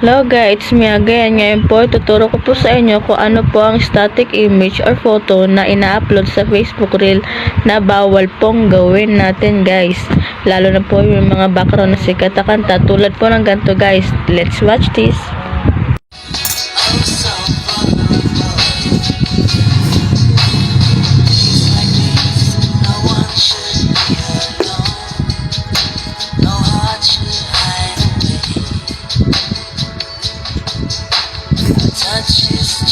Hello guys, it's me again. Ngayon po, tuturo ko po sa inyo kung ano po ang static image or photo na ina-upload sa Facebook Reel na bawal pong gawin natin guys. Lalo na po yung mga background na sikat na kanta tulad po ng ganito guys. Let's watch this. Touches